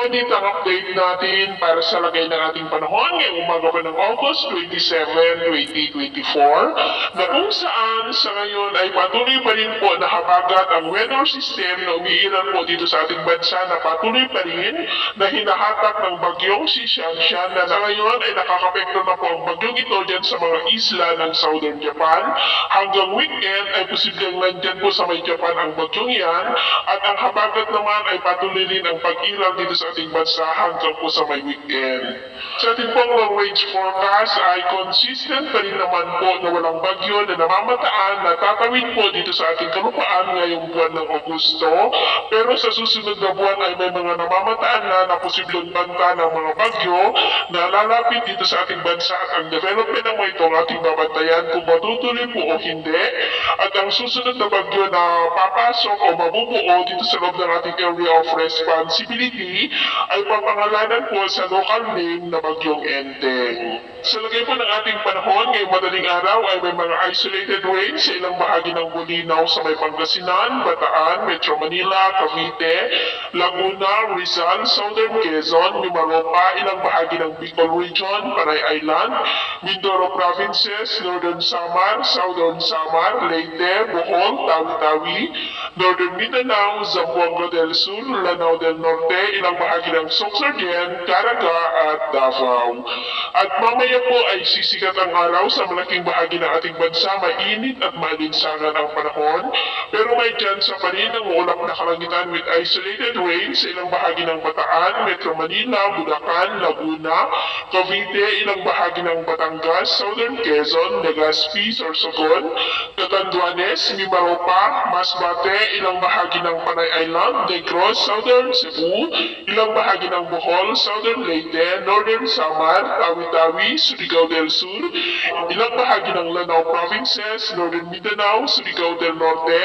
ngunit ang update natin para sa lagay ng ating panahon ngayong umaga pa ng August 27, 2024 na kung saan sa ngayon ay patuloy pa rin po nakabagat ang weather system na umiiral po dito sa ating bansa na patuloy pa rin na hinahatak ng bagyong si Shanshan na sa ngayon ay nakakapekto na po ang bagyong ito dyan sa mga isla ng Southern Japan. Hanggang weekend ay posibleng nandyan po sa may Japan ang bagyong yan at ang habagat naman ay patuloy rin ang pag-iral dito sa ating bansa hanggang po sa may weekend. Sa ating pong long range forecast ay consistent pa rin naman po na walang bagyo na namamataan na tatawid po dito sa ating kalupaan ngayong buwan ng Agosto. Pero sa susunod na buwan ay may mga namamataan na posibleng banta ng mga bagyo na lalapit dito sa ating bansa at ang development ng mga ito ang ating babantayan kung matutuloy po o hindi. At ang susunod na bagyo na papasok o mabubuo dito sa loob ng ating area of responsibility ay papangalanan po sa local name na bagyong Enteng. Sa lagay po ng ating panahon ngayong madaling araw ay may mga isolated rains sa ilang bahagi ng Bolinao sa may Pangasinan, Bataan, Metro Manila, Cavite, Laguna, Rizal, Southern Quezon, Mimaropa, ilang bahagi ng Bicol Region, Panay Island, Mindoro Provinces, Northern Samar, Southern Samar, Leyte, Bohol, Tawi-Tawi, Northern Mindanao, Zamboanga del Sur, Lanao del Norte, ilang bahagi ng Sorsogon, Caraga at Davao. At mamaya po ay sisikat ang araw sa malaking bahagi ng ating bansa, mainit at maalinsangan ang panahon. Pero may tsansa pa rin ng ulap na kalangitan with isolated rains sa ilang bahagi ng Bataan, Metro Manila, Bulacan, Laguna, Cavite, ilang bahagi ng Batangas, Southern Quezon, Legazpi, Sorsogon, Catanduanes, Mimaropa, Masbate, ilang bahagi ng Panay Island, Negros, Southern Cebu, ilang bahagi ng Bohol, Southern Leyte, Northern Samar, Tawi-Tawi, Surigao del Sur, ilang bahagi ng Lanao Provinces, Northern Mindanao, Surigao del Norte,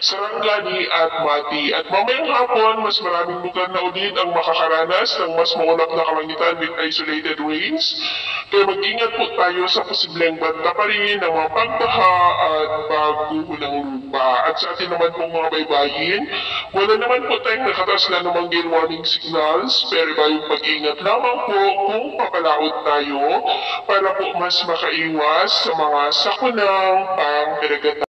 Sarangani at Mati. At mamayang hapon, mas maraming lugar na ulit ang makakaranas ng mas maulap na kalangitan with isolated rains. Kaya mag-ingat po tayo sa posibleng banta pa rin ng mga pagbaha at pagguho ng lupa. At sa atin naman pong mga baybayin, wala naman po tayong nakatas na namang gale warning signals, pero iba yung pag-ingat lamang po kung papalaot tayo para po mas makaiwas sa mga sakunang pang-irigatan.